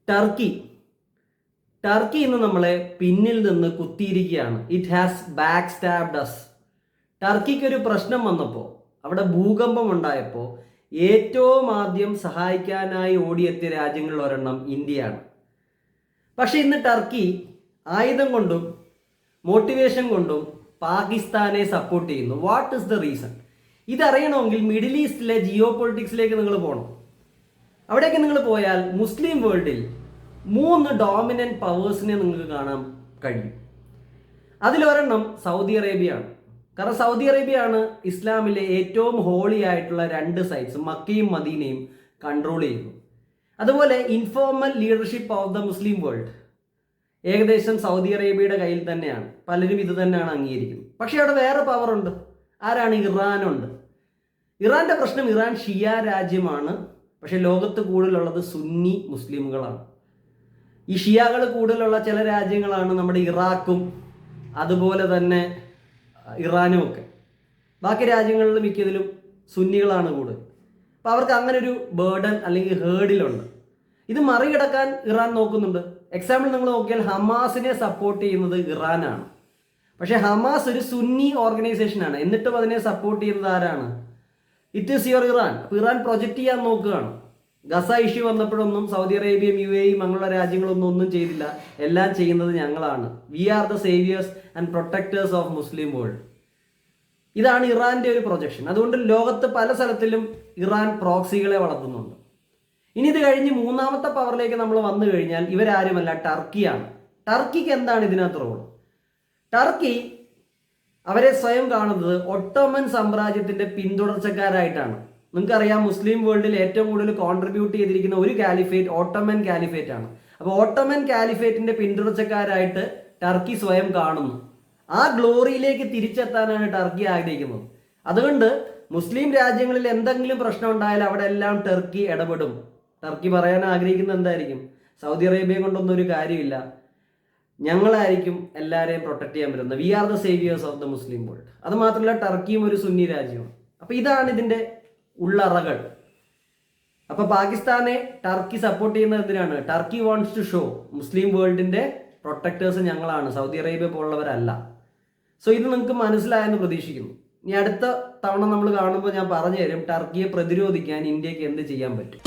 Turkey Turkey ഇന്ന് നമ്മളെ പിന്നിൽ നിന്ന് കുത്തിയിരിക്കുകയാണ്. It has back stabbed us. ടർക്കിക്ക് ഒരു പ്രശ്നം വന്നപ്പോൾ, അവിടെ ഭൂകമ്പം ഉണ്ടായപ്പോൾ ഏറ്റവും ആദ്യം സഹായിക്കാനായി ഓടിയെത്തിയ രാജ്യങ്ങളിൽ ഒരെണ്ണം ഇന്ത്യയാണ്. പക്ഷെ ഇന്ന് ടർക്കി ആയുധം കൊണ്ടും മോട്ടിവേഷൻ കൊണ്ടും പാകിസ്ഥാനെ സപ്പോർട്ട് ചെയ്യുന്നു. What is the reason? ഇതറിയണമെങ്കിൽ മിഡിൽ ഈസ്റ്റിലെ ജിയോ പൊളിറ്റിക്സിലേക്ക് നിങ്ങൾ പോകണം. അവിടേക്ക് നിങ്ങൾ പോയാൽ മുസ്ലിം വേൾഡിൽ 3 ഡോമിനന്റ് പവേഴ്സിനെ നിങ്ങൾക്ക് കാണാൻ കഴിയും. അതിലൊരെണ്ണം സൗദി അറേബ്യയാണ്. കാരണം സൗദി അറേബ്യയാണ് ഇസ്ലാമിലെ ഏറ്റവും ഹോളി ആയിട്ടുള്ള 2 സൈറ്റ്സ് മക്കയും മദീനയും കൺട്രോൾ ചെയ്യുന്നു. അതുപോലെ informal leadership of the Muslim world ഏകദേശം സൗദി അറേബ്യയുടെ കയ്യിൽ തന്നെയാണ്. പലരും ഇത് തന്നെയാണ് അംഗീകരിക്കുന്നത്. പക്ഷേ അവിടെ വേറെ പവറുണ്ട്. ആരാണ്? ഇറാനുണ്ട്. ഇറാന്റെ പ്രശ്നം, ഇറാൻ ഷിയ രാജ്യമാണ്. പക്ഷെ ലോകത്ത് കൂടുതലുള്ളത് സുന്നി മുസ്ലിമുകളാണ്. ഈ ഷിയാകൾ കൂടുതലുള്ള ചില രാജ്യങ്ങളാണ് നമ്മുടെ ഇറാഖും അതുപോലെ തന്നെ ഇറാനും ഒക്കെ. ബാക്കി രാജ്യങ്ങളിൽ മിക്കതിലും സുന്നികളാണ് കൂടുതൽ. അപ്പോൾ അവർക്ക് അങ്ങനെ ഒരു ബേർഡൻ അല്ലെങ്കിൽ ഹേർഡിലുണ്ട്. ഇത് മറികടക്കാൻ ഇറാൻ നോക്കുന്നുണ്ട്. എക്സാമ്പിൾ നിങ്ങൾ നോക്കിയാൽ ഹമാസിനെ സപ്പോർട്ട് ചെയ്യുന്നത് ഇറാനാണ്. പക്ഷേ ഹമാസ് ഒരു സുന്നി ഓർഗനൈസേഷനാണ്. എന്നിട്ടും അതിനെ സപ്പോർട്ട് ചെയ്യുന്നത് ആരാണ്? It is your Iran. അപ്പോൾ ഇറാൻ പ്രൊജക്റ്റ് ചെയ്യാൻ നോക്കുകയാണ്. ഗസ ഇഷ്യൂ വന്നപ്പോഴൊന്നും സൗദി അറേബ്യയും UAE അങ്ങനെയുള്ള രാജ്യങ്ങളൊന്നും ഒന്നും ചെയ്തില്ല. എല്ലാം ചെയ്യുന്നത് ഞങ്ങളാണ്. We are the saviours and protectors of Muslim world. ഇതാണ് ഇറാന്റെ ഒരു പ്രൊജക്ഷൻ. അതുകൊണ്ട് ലോകത്ത് പല സ്ഥലത്തിലും ഇറാൻ പ്രോക്സികളെ വളർത്തുന്നുണ്ട്. ഇനി ഇത് കഴിഞ്ഞ് 3ാമത്തെ പവറിലേക്ക് നമ്മൾ വന്നു കഴിഞ്ഞാൽ ഇവരാരുമല്ല, ടർക്കിയാണ്. ടർക്കിക്ക് എന്താണ് ഇതിനകത്ത് റോൾ? ടർക്കി അവരെ സ്വയം കാണുന്നത് ഒട്ടോമൻ സാമ്രാജ്യത്തിന്റെ പിന്തുടർച്ചക്കാരായിട്ടാണ്. നിങ്ങൾക്കറിയാം, മുസ്ലിം വേൾഡിൽ ഏറ്റവും കൂടുതൽ കോൺട്രിബ്യൂട്ട് ചെയ്തിരിക്കുന്ന ഒരു കാലിഫേറ്റ് ഓട്ടോമൻ കാലിഫേറ്റ് ആണ്. അപ്പോൾ ഓട്ടോമൻ കാലിഫേറ്റിന്റെ പിന്തുടർച്ചക്കാരായിട്ട് ടർക്കി സ്വയം കാണുന്നു. ആ ഗ്ലോറിയിലേക്ക് തിരിച്ചെത്താനാണ് ടർക്കി ആഗ്രഹിക്കുന്നത്. അതുകൊണ്ട് മുസ്ലിം രാജ്യങ്ങളിൽ എന്തെങ്കിലും പ്രശ്നം ഉണ്ടായാൽ അവിടെ എല്ലാം ടർക്കി ഇടപെടും. ടർക്കി പറയാൻ ആഗ്രഹിക്കുന്നത് എന്തായിരിക്കും? സൗദി അറേബ്യയെ കൊണ്ടൊന്നും ഒരു കാര്യമില്ല, ഞങ്ങളായിരിക്കും എല്ലാവരെയും പ്രൊട്ടക്ട് ചെയ്യാൻ പറ്റുന്നത്. We are the saviours of the Muslim world. അത് മാത്രമല്ല, ടർക്കിയും ഒരു സുന്നി രാജ്യമാണ്. അപ്പോൾ ഇതാണ് ഇതിൻ്റെ ഉള്ളറകൾ. അപ്പോൾ പാകിസ്ഥാനെ ടർക്കി സപ്പോർട്ട് ചെയ്യുന്നത് എന്തിനാണ്? Turkey wants to show Muslim വേൾഡിൻ്റെ പ്രൊട്ടക്ടേഴ്സ് ഞങ്ങളാണ്, സൗദി അറേബ്യ പോലുള്ളവരല്ല. സോ ഇത് നിങ്ങൾക്ക് മനസ്സിലായെന്ന് പ്രതീക്ഷിക്കുന്നു. ഇനി അടുത്ത തവണ നമ്മൾ കാണുമ്പോൾ ഞാൻ പറഞ്ഞു തരും ടർക്കിയെ പ്രതിരോധിക്കാൻ ഇന്ത്യക്ക് എന്ത് ചെയ്യാൻ പറ്റും.